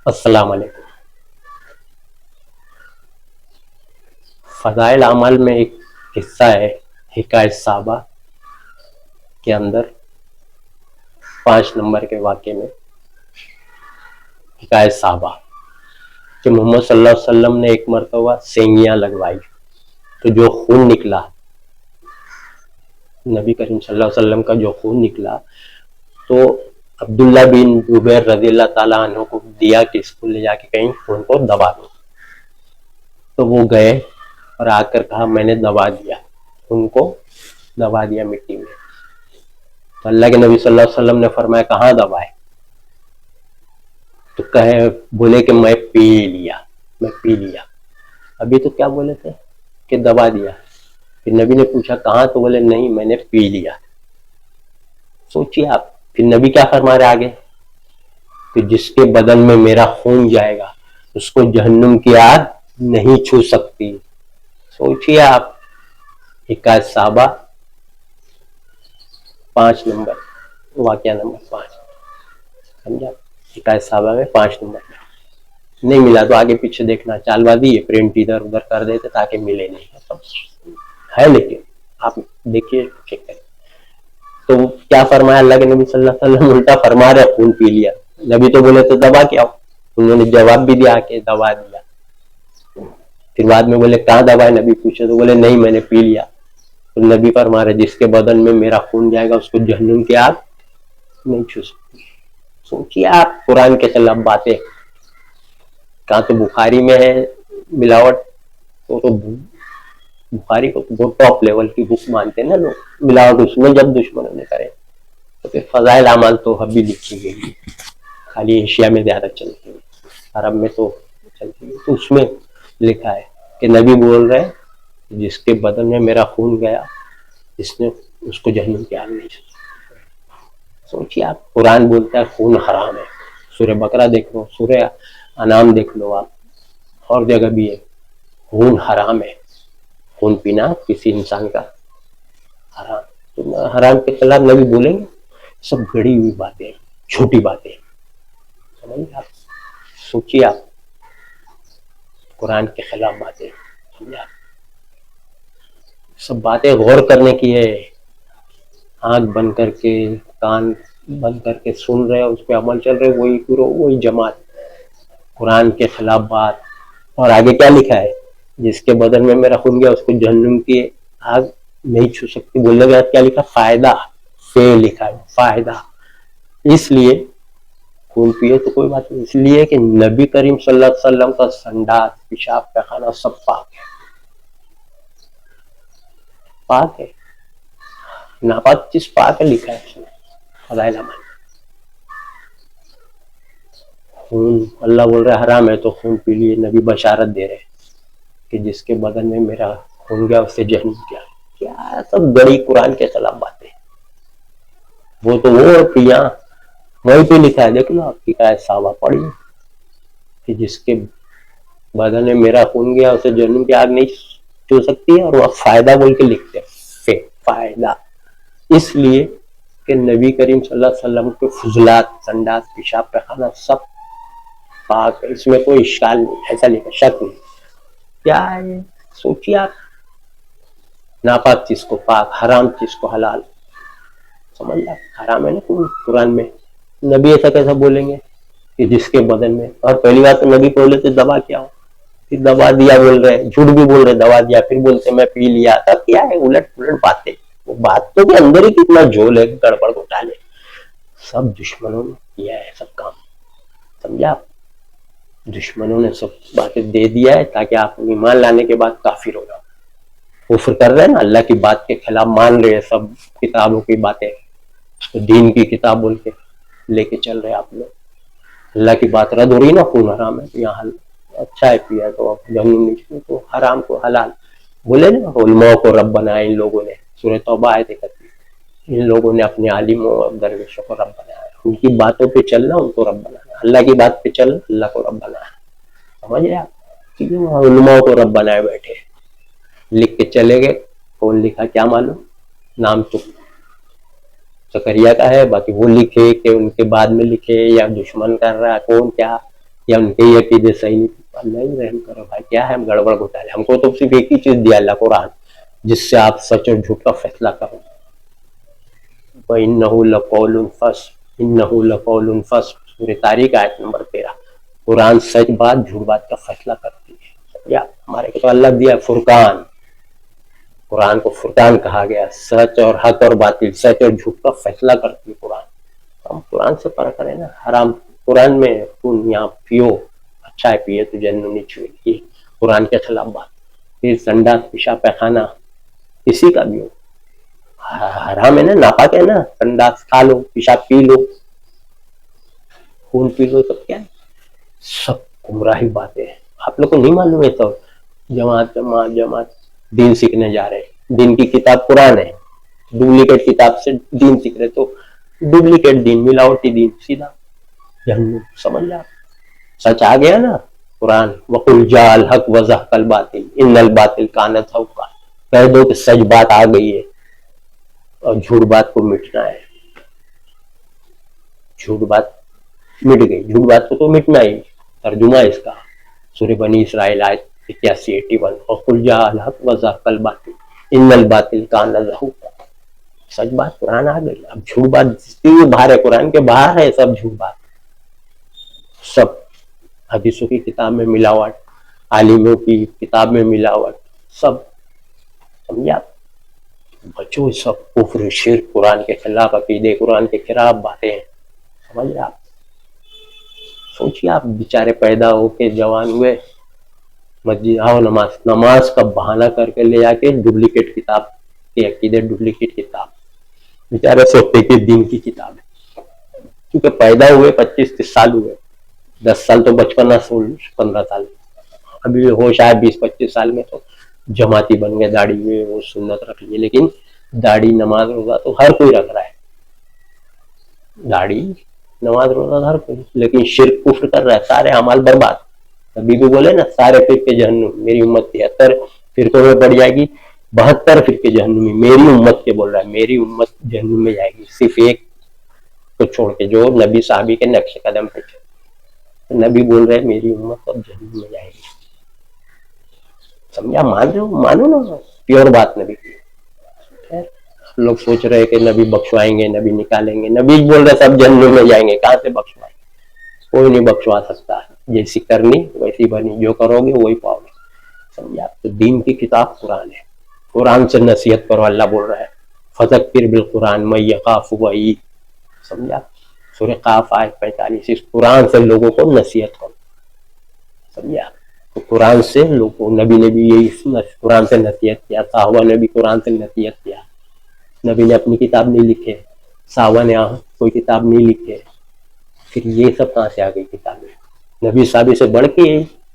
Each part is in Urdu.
السلام علیکم۔ فضائل اعمال میں ایک قصہ ہے حکایت صحابہ کے اندر 5 نمبر کے واقعے میں حکایت صحابہ کہ محمد صلی اللہ علیہ وسلم نے ایک مرتبہ سینگیاں لگوائی تو جو خون نکلا، نبی کریم صلی اللہ علیہ وسلم کا جو خون نکلا تو عبداللہ بن زبیر رضی اللہ تعالیٰ عنہ کو دیا کہ اس کو لے جا کے کہیں خون کو دبا دو۔ تو وہ گئے اور آ کر کہا میں نے دبا دیا، خون کو دبا دیا مٹی میں۔ تو اللہ کے نبی صلی اللہ علیہ وسلم نے فرمایا کہاں دبائے؟ تو بولے کہ میں پی لیا۔ ابھی تو کیا بولے تھے کہ دبا دیا، پھر نبی نے پوچھا کہاں؟ تو بولے نہیں میں نے پی لیا۔ سوچیے آپ، پھر نبی کیا فرما رہے آگے کہ جس کے بدن میں میرا خون جائے گا اس کو جہنم کی آگ نہیں چھو سکتی۔ سوچیے آپ، حکایت صحابہ 5 نمبر، واقعہ نمبر 5، سمجھا؟ حکایت صحابہ میں 5 نمبر میں نہیں ملا تو آگے پیچھے دیکھنا، چال بازی ہے، پرنٹ ادھر ادھر کر دیتے تاکہ ملے نہیں ہے، لیکن آپ دیکھیے چیک کریں۔ تو کیا فرمایا اللہ کے نبی صلی اللہ علیہ وسلم؟ الٹا فرما رہے خون پی لیا۔ نبی تو بولے تو دبا کے آؤ، انہوں نے جواب بھی دیا کہ دبا دیا۔ پھر بعد میں بولے کہاں دبائے؟ نبی پوچھے تو بولے نہیں میں نے پی لیا۔ تو نبی فرما رہے جس کے بدن میں میرا خون جائے گا اس کو جہنم کی آگ نہیں چھو سکتی۔ سوچیے آپ، قرآن کے خلاف باتیں، کہاں تو بخاری میں ہے ملاوٹ، تو بخاری کو بہت ٹاپ لیول کی بک مانتے ہیں نا لوگ، ملاوٹ اس میں جب دشمنوں نے کرے تو پھر فضائل اعمال تو ابھی لکھی گئی، خالی ایشیا میں زیادہ چلتی ہے، عرب میں تو چلتی ہے۔ تو اس میں لکھا ہے کہ نبی بول رہے جس کے بدن میں میرا خون گیا اس کو جہنم کی آگ نہیں چھو سکتی۔ سوچیے آپ، قرآن بولتا ہے خون حرام ہے، سورہ بقرہ دیکھ لو، سورہ انعام دیکھ لو آپ، اور جگہ بھی ہے خون حرام ہے، خون پینا کسی انسان کا حرام۔ تو حرام کے خلاف نبی بولیں گے؟ سب گڑی ہوئی باتیں، چھوٹی باتیں، سمجھے آپ؟ سوچیے آپ، قرآن کے خلاف باتیں، سمجھا؟ سب باتیں غور کرنے کی ہے، آنکھ بند کر کے کان بند کر کے سن رہے اس پہ عمل چل رہے، وہی جماعت قرآن کے خلاف بات۔ اور آگے کیا لکھا ہے؟ جس کے بدن میں میرا خون گیا اس کو جہنم کی آگ نہیں چھو سکتی۔ بولنے کے بعد کیا لکھا؟ فائدہ، سے لکھا ہے فائدہ۔ اس لیے خون پیے تو کوئی بات نہیں، اس لیے کہ نبی کریم صلی اللہ علیہ وسلم کا سنڈاس، پیشاب، پیخانہ سب پاک ہے، پاک ہے، ناپاک چیز پاک ہے، لکھا ہے اس میں فضائل اعمال۔ خون اللہ بول رہا ہے حرام ہے تو خون پی لیے، نبی بشارت دے رہے کہ جس کے بدن میں میرا خون گیا اس سے جہنم کیا سب بڑی قرآن کے خلاف باتیں۔ وہ تو وہ پیا وہیں پہ لکھا ہے، دیکھ لو آپ کی حکایت صحابہ پڑھی کہ جس کے بدن میں میرا خون گیا اسے جہنم کی آگ نہیں چھو سکتی، اور وہ فائدہ بول کے لکھتے ہیں، فائدہ، اس لیے کہ نبی کریم صلی اللہ علیہ وسلم کے فضلات، سنڈاس، پیشاب، پیخانہ سب پاک ہے، اس میں کوئی اشکال نہیں، ایسا لکھا، شک نہیں۔ کیا ہے؟ سوچیے آپ، ناپاک چیز کو پاک، حرام چیز کو حلال، سمجھ لیں؟ حرام ہے نا قرآن میں، نبی ایسا کیسا بولیں گے کہ جس کے بدن میں؟ اور پہلی بات تو نبی بولے تو دبا کیا ہو، پھر دبا دیا بول رہے، جھوٹ بھی بول رہے دبا دیا، پھر بولتے میں پی لیا، تب کیا ہے؟ الٹ پلٹ باتیں، وہ بات تو کے اندر ہی کتنا جھول ہے، گڑبڑ گھوٹالے، سب دشمنوں نے کیا ہے سب کام، سمجھا؟ دشمنوں نے سب باتیں دے دیا ہے تاکہ آپ ایمان لانے کے بعد کافر ہو جاؤ، کفر کر رہے ہیں نا، اللہ کی بات کے خلاف مان رہے ہیں، سب کتابوں کی باتیں، دین کی کتاب بول کے لے کے چل رہے آپ لوگ، اللہ کی بات رد ہو رہی نا، خون حرام ہے تو یہاں اچھا ہے پیا تو جہنم نہیں، تو حرام کو حلال بولے نا، علماء کو رب بنایا ان لوگوں نے، سورہ توبہ آیت 31، ان لوگوں نے اپنے عالموں اور درویشوں کو رب بنایا، ان کی باتوں پہ چلنا ان کو رب بنانا، اللہ کی بات پہ چلنا اللہ کو رب بنانا، سمجھ رہے آپ؟ علماء کو رب بنائے بیٹھے، لکھ کے چلے گئے، کون لکھا کیا معلوم، نام تو زکریا کا ہے، باقی وہ لکھے کہ ان کے بعد میں لکھے یا دشمن کر رہا ہے کون کیا، یا ان کے یہ عقیدے صحیح نہیں. اللہ ہی رحم کرو بھائی, کیا ہے ہم گڑبڑ گھوٹالے. ہم کو تو صرف ایک ہی چیز دیا اللہ, قرآن, جس سے آپ سچ اور جھوٹ کا فیصلہ کرو. وَإِنَّهُ لَقَوْلٌ فَصْلٌ, إِنَّهُ لَقَوْلٌ فَصْلٌ, سورہ طارق آیت نمبر 13. قرآن سچ بات جھوٹ بات کا فیصلہ کرتی ہے. یا ہمارے کو تو اللہ دیا فرقان, قرآن کو فرقان کہا گیا, سچ اور حق اور باطل, سچ اور جھوٹ کا فیصلہ کرتی ہے قرآن. ہم قرآن سے پڑھ کریں نا. حرام قرآن میں تم یہاں پیو, اچھا ہے پیے تو جنت نہیں چھوئے, قرآن کے خلاف بات. پھر سنڈاس پیشاب پیخانہ کسی کا بھی ہو حرام ہے نا, ناپاک ہے نا. سنڈاس کھا لو, پیشاب پی لو, خون پی لو, سب کیا ہے, سب گمراہی باتیں ہیں. آپ لوگ کو نہیں معلوم ہے تو جماعت دین سیکھنے جا رہے ہیں. دین کی کتاب قرآن ہے, ڈپلیکیٹ کتاب سے دین سیکھ رہے تو ڈپلیکیٹ دین, ملاوٹی دین, سیدھا جہنم. سمجھ لیا, سچ آ گیا نا قرآن. وَقُلْ جَاءَ الْحَقُّ وَزَهَقَ الْبَاطِلُ إِنَّ الْبَاطِلَ كَانَ زَهُوقًا. کہہ دو کہ سچ بات آ گئی ہے اور جھوٹ بات کو مٹنا ہے. جھوٹ بات مٹ گئی, جھوٹ بات کو تو مٹنا ہی. ترجمہ اس کا سورہ بنی اسرائیل آیت 81-81. وَقُلْ جَاءَ الْحَقُّ وَزَهَقَ الْبَاطِلُ إِنَّ الْبَاطِلَ كَانَ زَهُوقًا. سچ بات قرآن آ گئی, اب جھوٹ بات جتنی بھی باہر ہے, قرآن کے باہر ہے سب جھوٹ بات. سب حدیثوں کی کتاب میں ملاوٹ, عالموں کی کتاب میں ملاوٹ, سب. سمجھا, بچوں سب کفر شرک, قرآن کے خلاف عقیدے, قرآن کے خلاف باتیں. سمجھ آپ, سوچیے آپ بیچارے پیدا ہو کے جوان ہوئے, مسجد آؤ نماز کا بہانہ کر کے لے جا کے ڈپلیکیٹ کتاب کے عقیدے, ڈپلیکیٹ کتاب. بیچارے سوچتے کہ دین کی کتاب ہے, کیونکہ پیدا ہوئے 25-30 سال ہوئے, 10 سال تو بچپنا, 15 سال ابھی ہو, شاید 20-25 سال میں تو جماعتی بن گئے, داڑھی میں وہ سنت رکھ لیے. لیکن داڑھی نماز روزہ تو ہر کوئی رکھ رہا ہے, داڑھی نماز روزہ ہر کوئی, لیکن شرک کفر کر رہا ہے, سارے اعمال برباد. ابھی بھی بولے نا سارے فرقے جہنم, میری امت 73 فرقوں میں پڑ جائے گی, 72 فرقے جہنم میں. میری امت کے بول رہا ہے, میری امت جہنم میں جائے گی صرف ایک کو چھوڑ کے, جو نبی صحابی کے نقش قدم پہ تھے. نبی بول رہے میری امت اب جہنم میں جائے گی. سمجھا, مان رہے ہو, مانو نا, پیور بات نبی کی. لوگ سوچ رہے کہ نبی بخشوائیں گے, نبی نکالیں گے. نبی بول رہے سب جہنم میں جائیں گے, کہاں سے بخشوائیں گے؟ کوئی نہیں بخشوا سکتا. جیسی کرنی ویسی بنی, جو کرو گے وہی پاؤ گے. سمجھا, تو دین کی کتاب قرآن ہے. قرآن سے نصیحت کرو, اللہ بول رہا ہے فذکر بالقرآن من یخاف وعید. سمجھا, سورہ قاف آیت 45. اس قرآن سے لوگوں کو نصیحت کرو. سمجھا, تو قرآن سے لوگوں, نبی نے بھی یہی قرآن سے نصیحت کیا, صحابہ نے بھی قرآن سے نصیحت کیا. نبی نے اپنی کتاب نہیں لکھے, صحابہ نے کوئی کتاب نہیں لکھے, پھر یہ سب کہاں سے آ گئی کتابیں؟ نبی صحابی سے بڑھ کے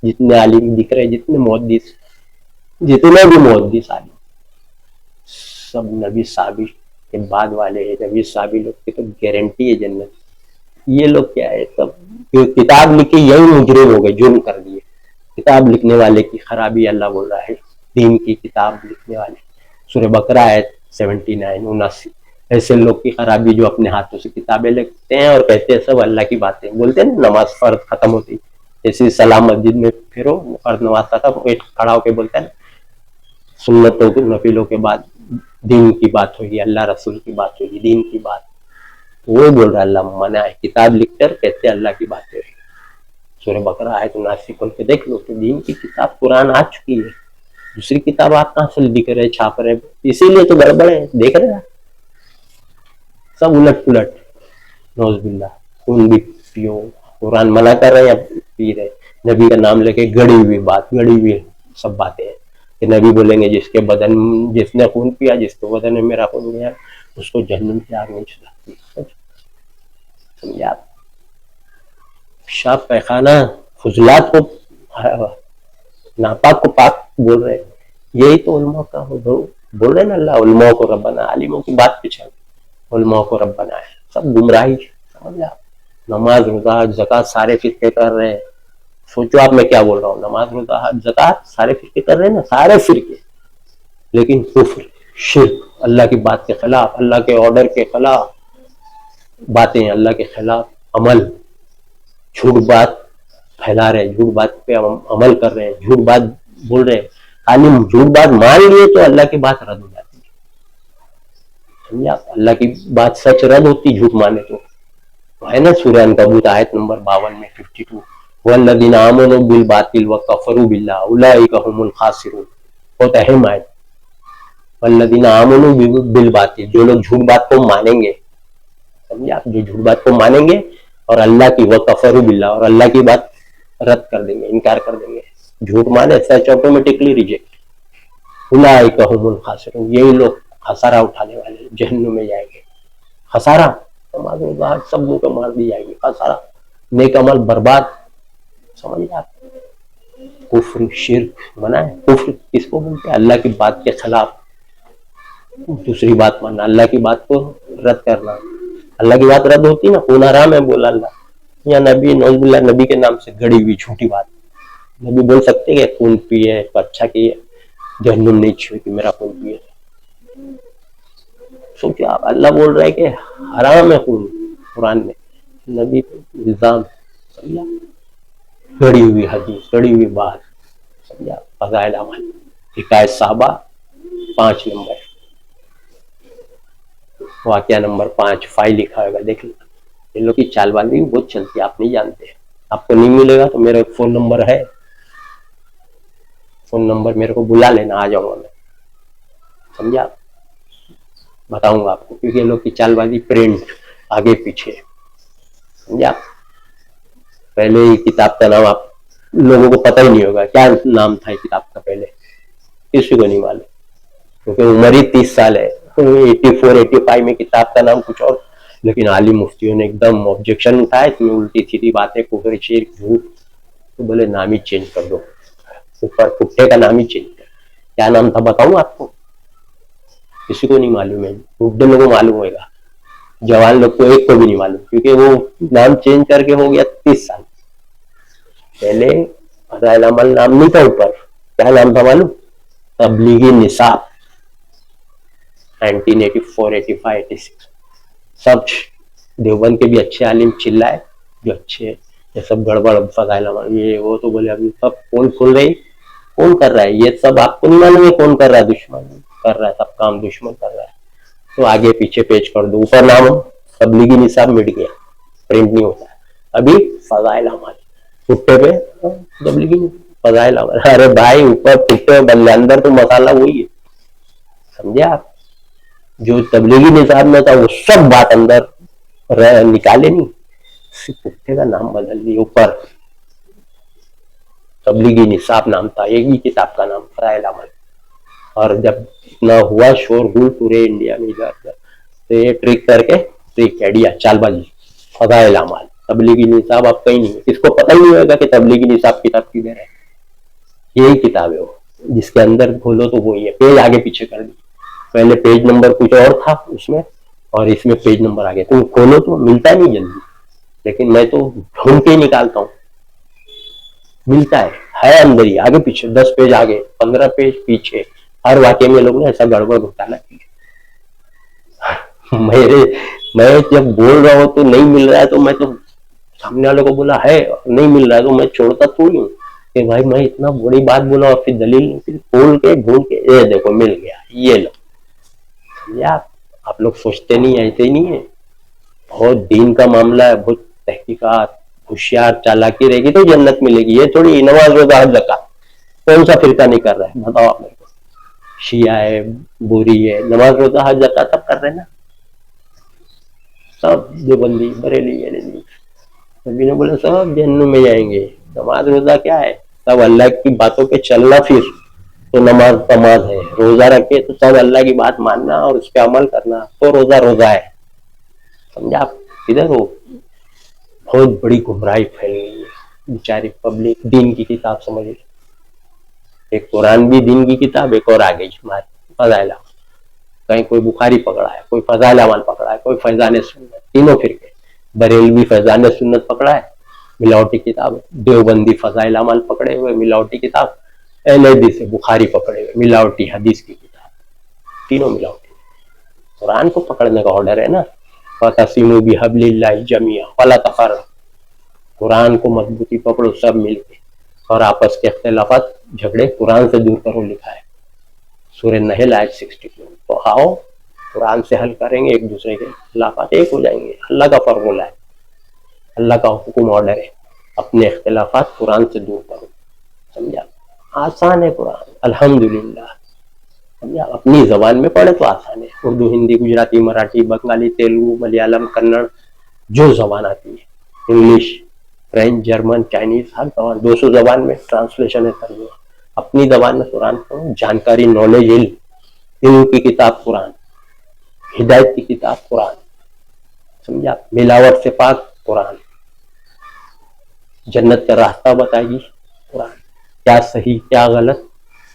جتنے عالم دکھ رہے, جتنے محدث, جتنے بھی محدث عالم, سب نبی صحابی کے بعد والے ہیں. نبی صحابی لوگ کی تو گارنٹی ہے جنت. یہ لوگ کیا ہے, سب کتاب لکھی یہی مجرم ہو گئے, جرم کر دیے. کتاب لکھنے والے کی خرابی اللہ بول رہا ہے, دین کی کتاب لکھنے والے. سورہ بقرہ ہے 79-79. ایسے لوگ کی خرابی جو اپنے ہاتھوں سے کتابیں لکھتے ہیں اور کہتے ہیں سب اللہ کی باتیں. بولتے ہیں نا نماز فرض ختم ہوتی, جیسے سلام مسجد میں پھرو, فرض نماز ختم, کھڑا ہو کے بولتا ہے نا سنتوں کے نفلوں کے بعد دین کی بات ہوگی, اللہ رسول کی بات ہوگی, دین کی بات. وہ بول رہا ہے اللہ منع ہے, کتاب لکھ کر کہتے اللہ کی باتیں ہوگی. سورہ بقرہ آیت 79 کھول کے دیکھ لو, تو دین کی کتاب قرآن آ چکی ہے. دوسری کتاب آپ کہاں سے لکھ رہے, چھاپ رہے, اسی لیے تو گڑبڑ ہے. دیکھ رہے سب الٹ پلٹ, نعوذ باللہ. خون بھی پیو, قرآن منع کر رہے ہیں, پی رہے. نبی کا نام لے کے گڑی ہوئی بات, گڑی ہوئی سب باتیں ہیں کہ نبی بولیں گے جس کے بدن, جس نے خون پیا, جس کے بدن میں میرا خون گیا, اس کو جہنم سے آگ نہیں چھلاتی. سمجھا, پیشاب پیخانہ فضلات کو ناپاک کو پاک بول رہے. یہی تو علماء کا بول رہے نا, اللہ علماء کو رب بنا. عالموں کی بات پیچھے, علماء کو رب بنائے. سب گمراہی. سمجھا, نماز روزہ زکات سارے فرقے کر رہے ہیں. سوچو آپ میں کیا بول رہا ہوں, نماز روزہ زکات سارے فرقے کر رہے ہیں نا, سارے فرقے. لیکن کفر شرک, اللہ کی بات کے خلاف, اللہ کے آرڈر کے خلاف باتیں, اللہ کے خلاف عمل, جھوٹ بات, پھیلا رہے ہیں، جھوٹ بات پہ عمل کر رہے ہیں، جھوٹ بات بول رہے ہیں، خالی جھوٹ بات مان لیے تو اللہ کی بات رد ہو جاتی ہے. سمجھے آپ؟ اللہ کی بات سچ رد ہوتی جھوٹ مانے تو. ہے نا سورہ عنکبوت آیت نمبر 52 میں 52، والذین آمنوا بالباطل وکفروا باللہ اولئک هم الخاسرون. بہت اہم آیت. والذین آمنوا بالباطل، جو لوگ جھوٹ بات کو مانیں گے، سمجھے آپ، جو جھوٹ بات کو مانیں گے اور اللہ کی وکفروا باللہ، اور اللہ کی بات رد کر دیں گے، انکار کر دیں گے، جھوٹ مانے سچ آٹومیٹکلی ریجیکٹ. اولئک هم الخاسرون، یہی لوگ خسارہ اٹھانے والے جہنم میں جائیں گے. خسارہ سب لوگ کو مار دی جائے گی، خسارہ، نیک عمل برباد. سمجھے آپ؟ کفر شرک منع ہے. کفر کس کو بولتے ہیں؟ اللہ کی بات کے خلاف دوسری بات ماننا، اللہ کی بات کو رد کرنا. اللہ کی بات رد ہوتی نا، خون حرام ہے بولا اللہ، یا نبی نعوذ باللہ نبی کے نام سے گڑی ہوئی جھوٹی بات. نبی بول سکتے کہ خون پیے تو اچھا کیے، جہنم نہیں چھوئی کہ میرا خون پیے. سوچو آپ، اللہ بول رہے کہ حرام ہے خون قرآن میں، نبی الزام. سمجھا؟ گڑی ہوئی حدیث، گڑی ہوئی بات. سمجھا؟ فضائل اعمال حکایت صحابہ 5 نمبر، واقعہ نمبر 5 فائل لکھا ہوگا، دیکھ لینا. ان لوگ کی چال بازی بھی بہت چلتی ہے، آپ نہیں جانتے. آپ کو نہیں ملے گا تو میرا ایک فون نمبر ہے، فون نمبر میرے کو بلا لینا، آ جاؤں گا میں. سمجھا؟ بتاؤں گا آپ کو، کیونکہ لوگ کی چال بازی پرنٹ آگے پیچھے. سمجھا؟ پہلے ہی کتاب کا نام آپ لوگوں کو پتہ ہی نہیں ہوگا، کیا نام تھا کتاب کا پہلے، کسی کو نہیں معلوم، کیونکہ عمر ہی 30 سال ہے. 84 85 میں کتاب کا نام کچھ اور، لیکن عالم مفتیوں نے ایک دم آبجیکشن اٹھایا، اس میں الٹی سیدھی باتیں، کفر شرک جھوٹ، تو بولے نام ہی چینج کر دو، اوپر کتے کا نام ہی چینج کر. کیا نام تھا بتاؤں آپ کو؟ کسی کو نہیں معلوم ہے، بڈھے لوگوں کو معلوم ہوگا، جوان لوگ کو ایک کو بھی نہیں معلوم، کیونکہ وہ نام چینج کر کے ہو گیا 30 سال. پہلے فضائل عمل نام نہیں تھا، اوپر کیا نام تھا معلوم؟ تبلیغی نصاب. 1984 85 86 سب دیوبند کے بھی اچھے عالم چلائے، جو اچھے یہ سب گڑبڑ فضائل عمل یہ وہ، تو بولے ابھی سب پول کھل رہی، کون کر رہا ہے یہ سب؟ آپ کو نہیں معلوم ہے کون کر رہا ہے؟ دشمن کر رہا ہے، سب کام دشمن کر رہا ہے. تو آگے پیچھے پیچ کر دو، اوپر نام تبلیغی نصاب مٹ گیا، پرنٹ نہیں ہوتا ہے. ابھی فضائل اعمال پٹے پہ تبلیغی فضائل اعمال. ارے بھائی اوپر پٹے بلے، اندر تو مسالہ وہی ہے. سمجھے آپ؟ جو تبلیغی نصاب میں تھا وہ سب بات اندر نکالے نہیں، صرف پٹے کا نام بدل دی. اوپر تبلیغی نصاب نام تھا، ایک ہی کتاب کا نام فضائل اعمال. اور جب اتنا ہوا شور گول پورے انڈیا میں ادھر تو یہ ٹرک کر کے ٹرک آئیڈیا چال بازی، فضائل اعمال تبلیغی نصاب. آپ کہیں نہیں، اس کو پتہ ہی نہیں ہوگا کہ تبلیغی نصاب کتاب کدھر ہے. یہی کتاب ہے وہ، جس کے اندر کھولو تو وہی ہے. پیج آگے پیچھے کر دی، پہلے پیج نمبر کچھ اور تھا اس میں، اور اس میں پیج نمبر آگے. تم کھولو تو ملتا نہیں جلدی، لیکن میں تو ڈھونڈ کے ہی نکالتا ہوں، ملتا ہے اندر ہی، آگے پیچھے 10 پیج آگے 15 پیج پیچھے. ہر واقعے میں لوگ نے ایسا گڑبڑ گھوٹالا کیا. میں جب بول رہا ہوں تو نہیں مل رہا ہے تو میں تو سامنے والوں کو بولا ہے، نہیں مل رہا ہے تو میں چھوڑتا تھوڑی ہوں کہ بھائی میں اتنا بڑی بات بولا اور پھر دلیل پھر کھول کے ڈھونڈ کے یہ دیکھو مل گیا، یہ لو. آپ لوگ سوچتے نہیں، ایسے ہی نہیں ہے. بہت دین کا معاملہ ہے، بہت تحقیقات، ہوشیار چالاکی رہے گی تو جنت ملے گی. یہ تھوڑی نماز روزہ حج زکات کون سا فرقہ نہیں کر رہا ہے بتاؤ آپ میرے کو؟ شیعہ ہے، بوری ہے، نماز روزہ حج زکات سب کر رہے ہیں نا، سب دیوبندی بریلی نبی نے بولے سب جہنم میں جائیں گے. نماز روزہ کیا ہے؟ سب اللہ کی باتوں پہ چلنا، پھر تو نماز تماز ہے. روزہ رکھے تو سب اللہ کی بات ماننا اور اس پہ عمل کرنا، تو روزہ روزہ ہے. سمجھا آپ؟ ادھر ہو بہت بڑی گمراہی پھیل گئی ہے، بیچاری پبلک دین کی کتاب سمجھ. ایک قرآن بھی دین کی کتاب، ایک اور آگے فضائل اعمال. کہیں کوئی بخاری پکڑا ہے، کوئی فضائل اعمال پکڑا ہے، کوئی فیضان سنت، تینوں فرقے. بریلوی فیضان سنت پکڑا ہے، ملاوٹی کتاب. دیوبندی فضائل اعمال پکڑے ہوئے، ملاوٹی کتاب. اہل حدیث سے بخاری پکڑے ہوئے، ملاوٹی حدیث کی کتاب. تینوں ملاوٹی. قرآن کو پکڑنے کا آرڈر ہے نا، فَاعْتَصِمُوا بِحَبْلِ اللَّهِ جَمِيعًا وَلَا تَفَرَّقُوا. قرآن کو مضبوطی پکڑو سب مل کے, اور آپس کے اختلافات جھگڑے قرآن سے دور کرو, لکھا ہے سورہ نحل آیت 62. تو آؤ قرآن سے حل کریں گے ایک دوسرے کے اختلافات, ایک ہو جائیں گے. اللہ کا فارمولا ہے, اللہ کا حکم آرڈر ہے, اپنے اختلافات قرآن سے دور کرو. سمجھا؟ آسان ہے قرآن الحمدللہ. سمجھا؟ اپنی زبان میں پڑھے تو آسان ہے. اردو, ہندی, گجراتی, مراٹھی, بنگالی, تیلگو, ملیالم, کنڑ, جو زبان آتی ہے, انگلش, فرینچ, جرمن, چائنیز, ہر زبان 200 زبان میں ٹرانسلیشن ہے ترجمہ. اپنی زبان میں قرآن پڑھو, جانکاری, نالج, علم کی کتاب قرآن, ہدایت کی کتاب قرآن. سمجھا؟ ملاوٹ سے پاک قرآن, جنت کا راستہ بتائے گی قرآن, کیا صحیح کیا غلط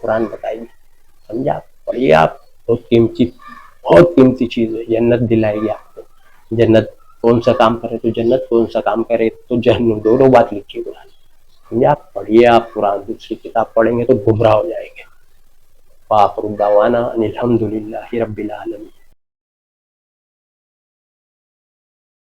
قرآن بتائے گی. سمجھا؟ پڑھیے آپ, بہت قیمتی چیز ہے. جنت دلائے گی آپ کو. جنت کون سا کام کرے تو جنت, کون سا کام کرے تو جہنم, دونوں بات لکھی قرآن. سمجھا؟ پڑھیے آپ قرآن, دوسری کتاب پڑھیں گے تو گمراہ ہو جائیں گے. وآخر دعوانا ان الحمد للہ رب العالمین.